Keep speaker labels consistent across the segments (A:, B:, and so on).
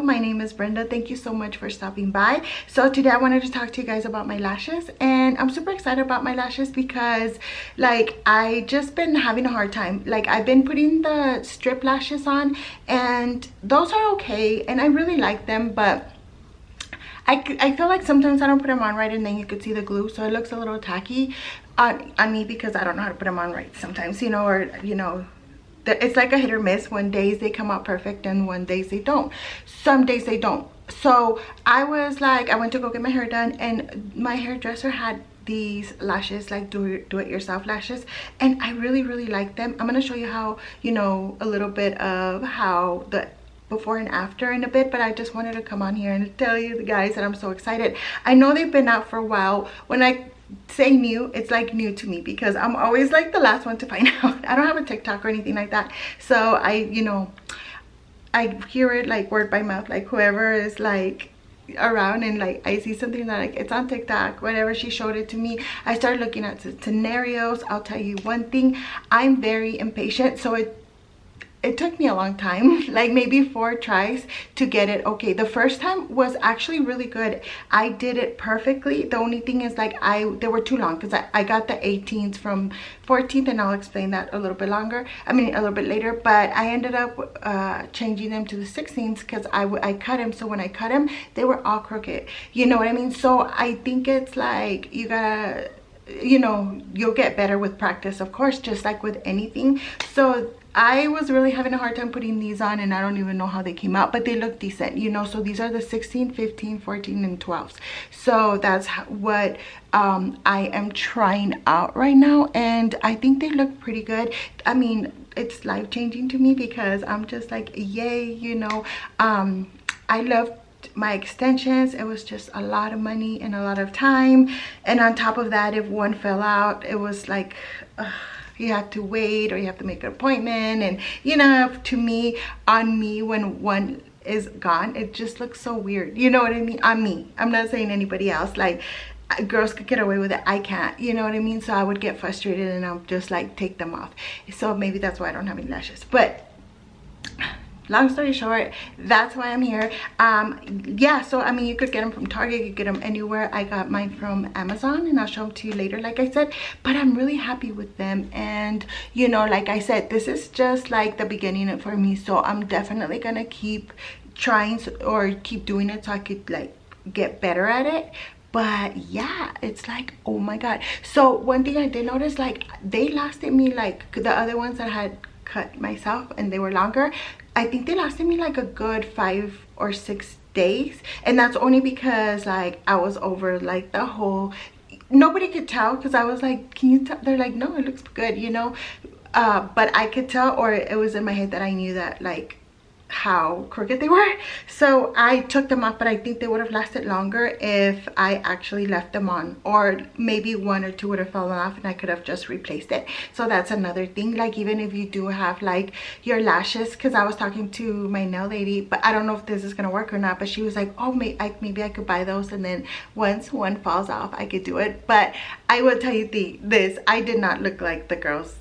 A: My name is Brenda. Thank you so much for stopping by. So today I wanted to talk to you guys about my lashes, and I'm super excited about my lashes because like I just been having a hard time. Like I've been putting the strip lashes on and those are okay and I really like them, but I feel like sometimes I don't put them on right and then you could see the glue, so it looks a little tacky on me because I don't know how to put them on right sometimes, you know, or you know, it's like a hit or miss. One days they come out perfect and one days they don't. Some days they don't. So I was like, I went to go get my hair done and my hairdresser had these lashes, like do it yourself lashes, and I really like them. I'm gonna show you how, you know, a little bit of how the before and after in a bit, but I just wanted to come on here and tell you guys that I'm so excited. I know they've been out for a while. When I say new, it's like new to me because I'm always like the last one to find out. I don't have a TikTok or anything like that, so I, you know, I hear it like word by mouth, like whoever is like around and like I see something that like it's on TikTok, whatever, she showed it to me. I started looking at scenarios. I'll tell you one thing, I'm very impatient, so it took me a long time, like maybe 4 tries to get it okay. The first time was actually really good. I did it perfectly. The only thing is like they were too long because I got the 18s from 14th, and I'll explain that a little bit longer. I mean a little bit later, but I ended up changing them to the 16s because I cut them. So when I cut them, they were all crooked. You know what I mean? So I think it's like you gotta, you know, you'll get better with practice, of course, just like with anything. So I was really having a hard time putting these on and I don't even know how they came out, but they look decent, you know. So these are the 16, 15, 14 and 12s. So that's what I am trying out right now, and I think they look pretty good. I mean, it's life-changing to me because I'm just like, yay, you know. I love my extensions. It was just a lot of money and a lot of time, and on top of that, if one fell out, it was like you have to wait or you have to make an appointment, and you know, to me, on me, when one is gone, it just looks so weird, you know what I mean? On me, I'm not saying anybody else. Like girls could get away with it, I can't, you know what I mean? So I would get frustrated and I'll just like take them off. So maybe that's why I don't have any lashes, but long story short, that's why I'm here. Yeah, so I mean, you could get them from Target, you could get them anywhere. I got mine from Amazon and I'll show them to you later, like I said, but I'm really happy with them. And you know, like I said, this is just like the beginning for me, so I'm definitely gonna keep trying or keep doing it so I could like get better at it. But yeah, it's like, oh my god. So one thing I did notice, like they lasted me, like the other ones that I had cut myself and they were longer, I think they lasted me like a good 5 or 6 days, and that's only because like I was over like the whole, nobody could tell because I was like, can you tell? They're like, no, it looks good, you know. But I could tell, or it was in my head that I knew that like how crooked they were, so I took them off. But I think they would have lasted longer if I actually left them on, or maybe 1 or 2 would have fallen off and I could have just replaced it. So that's another thing. Like even if you do have like your lashes, because I was talking to my nail lady, but I don't know if this is gonna work or not, but she was like, oh, maybe I could buy those, and then once one falls off I could do it. But I will tell you this, I did not look like the girls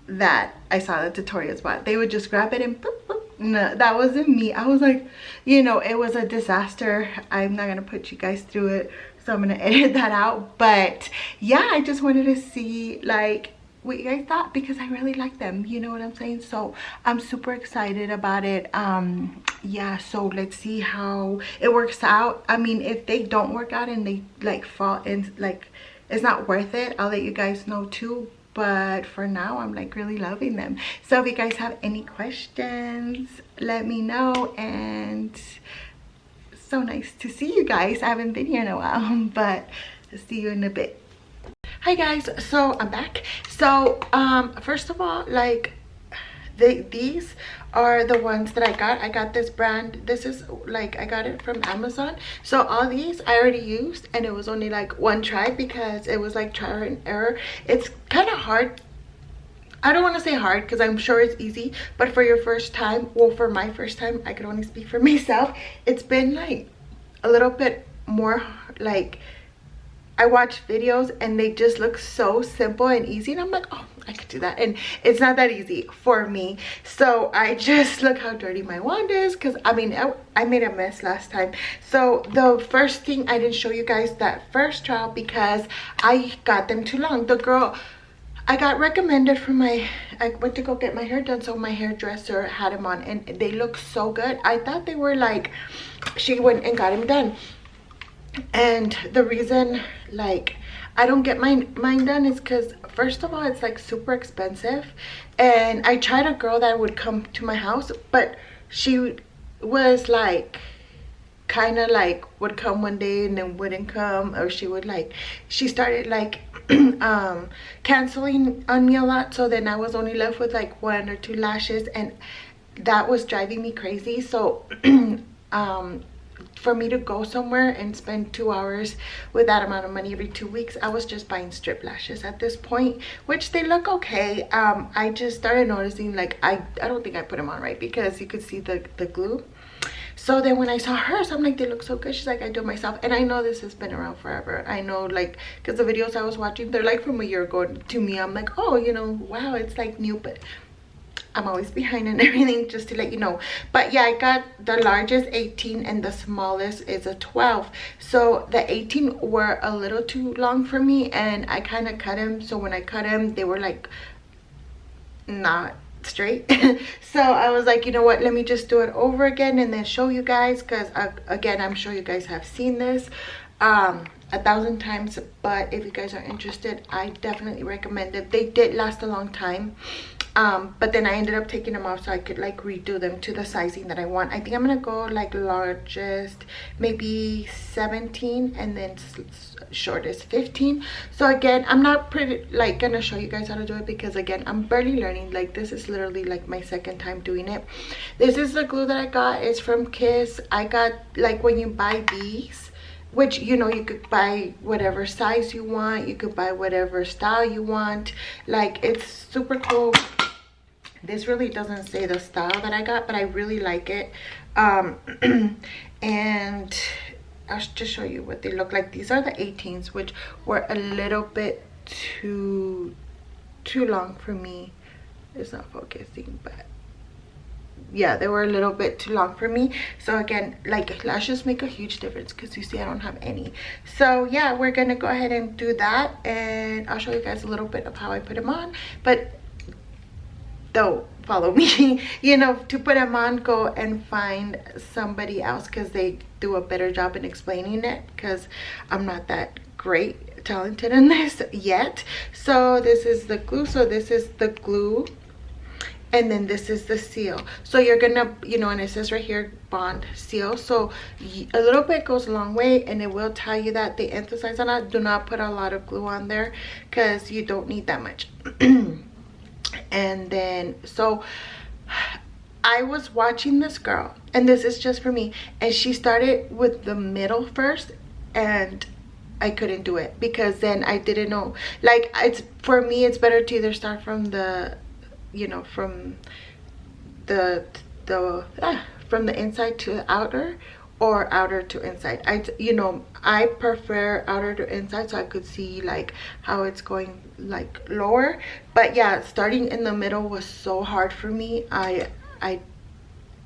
A: that I saw the tutorials about. They would just grab it and boop, boop. No, that wasn't me. I was like, you know, it was a disaster. I'm not gonna put you guys through it, so I'm gonna edit that out. But yeah, I just wanted to see like what you guys thought because I really like them, you know what I'm saying? So I'm super excited about it. Yeah, so let's see how it works out. I mean, if they don't work out and they like fall in, like it's not worth it, I'll let you guys know too. But for now, I'm like really loving them. So if you guys have any questions, let me know. And so nice to see you guys. I haven't been here in a while, but I'll see you in a bit. Hi guys, so I'm back. So first of all, like these are the ones that I got this brand. This is like, I got it from Amazon. So all these I already used and it was only like 1 try because it was like trial and error. It's kind of hard. I don't want to say hard because I'm sure it's easy, but for your first time, well, for my first time, I could only speak for myself, it's been like a little bit more like I watch videos and they just look so simple and easy, and I'm like, oh, I could do that. And it's not that easy for me. So I just look how dirty my wand is, because I mean I made a mess last time. So the first thing, I didn't show you guys that first trial because I got them too long. The girl I got recommended from I went to go get my hair done, so my hairdresser had them on and they look so good. I thought they were like, she went and got him done. And the reason like I don't get mine done is because first of all, it's like super expensive. And I tried a girl that would come to my house, but she was like kind of like would come one day and then wouldn't come, or she would like, she started like canceling on me a lot. So then I was only left with like 1 or 2 lashes, and that was driving me crazy. So for me to go somewhere and spend 2 hours with that amount of money every 2 weeks, I was just buying strip lashes at this point, which they look okay. I just started noticing like I don't think I put them on right, because you could see the glue. So then when I saw hers, I'm like, they look so good. She's like, I do it myself. And I know this has been around forever. I know, like, because the videos I was watching, they're like from a year ago. To me, I'm like, oh, you know, wow, it's like new. But I'm always behind and everything, just to let you know. But yeah, I got the largest 18 and the smallest is a 12. So the 18 were a little too long for me, and I kind of cut them. So when I cut them, they were like not straight. So I was like, you know what, let me just do it over again and then show you guys, because again, I'm sure you guys have seen this 1,000 times. But if you guys are interested, I definitely recommend it. They did last a long time. But then I ended up taking them off so I could like redo them to the sizing that I want. I think I'm gonna go like largest maybe 17 and then shortest 15. So again, I'm not gonna show you guys how to do it, because again, I'm barely learning. Like, this is literally like my second time doing it. This is the glue that I got. It's from Kiss. I got, like, when you buy these, which, you know, you could buy whatever size you want, you could buy whatever style you want. Like, it's super cool. This really doesn't say the style that I got, but I really like it. And I'll just show you what they look like. These are the 18s, which were a little bit too long for me. It's not focusing, but yeah, they were a little bit too long for me. So again, like, lashes make a huge difference, because you see I don't have any. So yeah, we're gonna go ahead and do that, and I'll show you guys a little bit of how I put them on. But don't follow me. You know, to put them on, go and find somebody else, because they do a better job in explaining it, because I'm not that great talented in this yet. So this is the glue. So this is the glue, and then this is the seal. So you're gonna, you know, and it says right here, bond seal. So a little bit goes a long way, and it will tell you that. They emphasize on that. Do not put a lot of glue on there, because you don't need that much. And then, so I was watching this girl, and this is just for me, and she started with the middle first, and I couldn't do it, because then I didn't know, like, it's, for me, it's better to either start from the, you know, from the inside to the outer, or outer to inside. You know, I prefer outer to inside, so I could see like how it's going like lower. But yeah, starting in the middle was so hard for me. I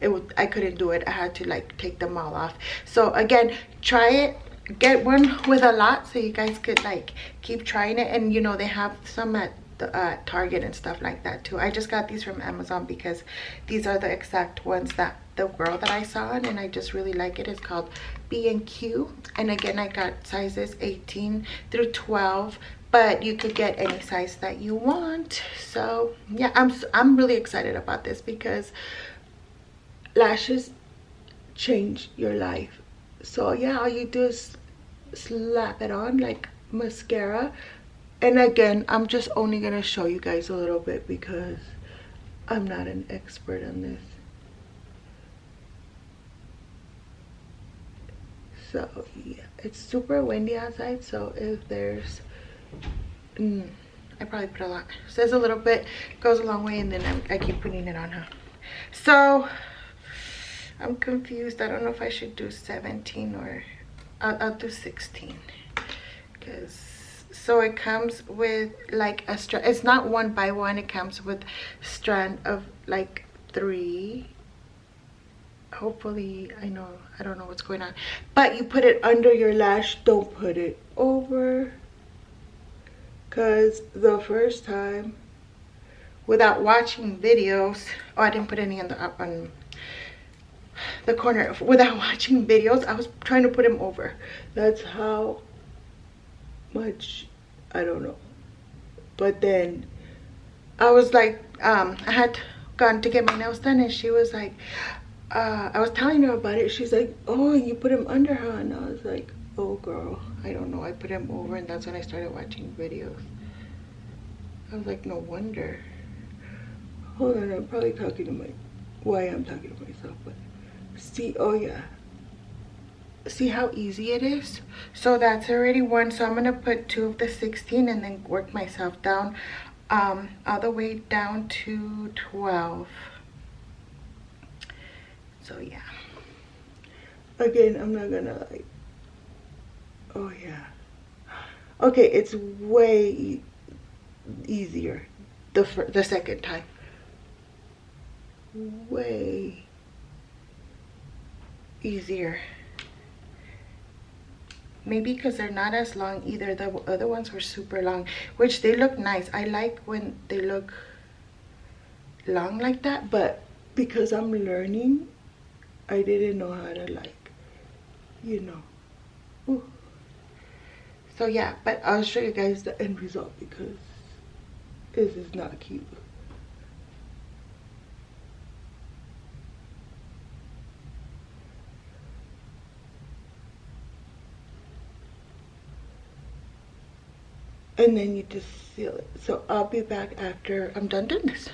A: couldn't do it. I had to like take them all off. So again, try it. Get one with a lot, so you guys could like keep trying it. And you know, they have some at the Target and stuff like that too. I just got these from Amazon, because these are the exact ones that the girl that I saw on, and I just really like it. It's called B&Q, and again, I got sizes 18 through 12, but you could get any size that you want. So yeah, I'm really excited about this, because lashes change your life. So yeah, all you do is slap it on like mascara. And again, I'm just only gonna show you guys a little bit, because I'm not an expert on this. So yeah, it's super windy outside, so if there's I probably put a lot. Says a little bit, goes a long way, and then I keep putting it on her. So I'm confused. I don't know if I should do 17 or I'll do 16, because so it comes with like a strand. It's not one by one, it comes with strand of like 3. Hopefully, I don't know what's going on, but you put it under your lash, don't put it over, because the first time, without watching videos, oh, I didn't put any on the corner. Without watching videos, I was trying to put him over. That's how much, I don't know. But then I was like, I had gone to get my nails done, and she was like, I was telling her about it. She's like, oh, you put him under her. And I was like, oh girl, I don't know, I put him over. And that's when I started watching videos. I was like, no wonder. Hold on, I'm probably talking to why I'm talking to myself, but see, oh yeah, see how easy it is? So that's already one. So I'm gonna put 2 of the 16 and then work myself down all the way down to 12. So yeah, again, I'm not gonna like, oh yeah, okay, it's way easier the second time, way easier. Maybe because they're not as long either. The other ones were super long, which they look nice. I like when they look long like that, but because I'm learning, I didn't know how to, like, you know. Ooh. So yeah, but I'll show you guys the end result because this is not cute. And then you just seal it. So I'll be back after I'm done doing this.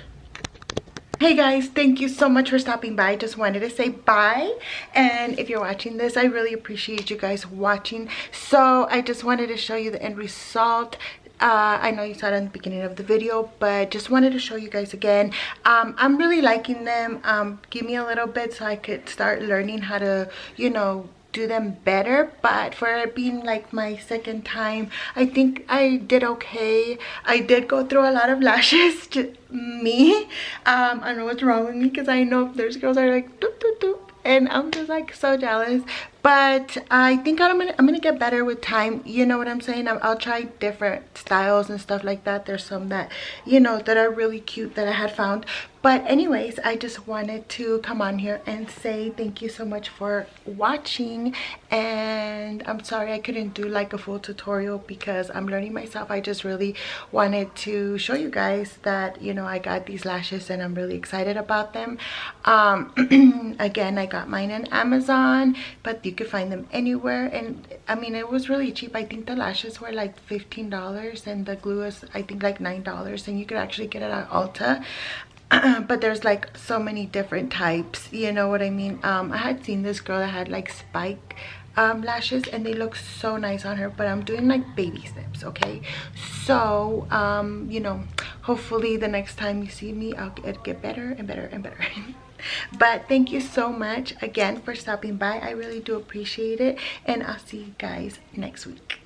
A: Hey guys, thank you so much for stopping by. Just wanted to say bye, and if you're watching this, I really appreciate you guys watching. So I just wanted to show you the end result. I know you saw it in the beginning of the video, but just wanted to show you guys again. I'm really liking them. Give me a little bit so I could start learning how to, you know, do them better. But for it being like my second time, I think I did okay. I did go through a lot of lashes, just me. I don't know what's wrong with me, because I know there's girls that are like doop, doop, doop, and I'm just like so jealous. But I think I'm gonna get better with time, you know what I'm saying. I'll try different styles and stuff like that. There's some that, you know, that are really cute that I had found. But anyways, I just wanted to come on here and say thank you so much for watching, and I'm sorry I couldn't do like a full tutorial because I'm learning myself. I just really wanted to show you guys that, you know, I got these lashes and I'm really excited about them. Again, I got mine on Amazon, but you could find them anywhere, and I mean, it was really cheap. I think the lashes were like $15 and the glue is, I think, like $9, and you could actually get it at Ulta. But there's like so many different types, you know what I mean. I had seen this girl that had like spike lashes, and they look so nice on her, but I'm doing like baby steps, okay? So you know, hopefully the next time you see me, I'll get better and better and better. But thank you so much again for stopping by. I really do appreciate it, and I'll see you guys next week.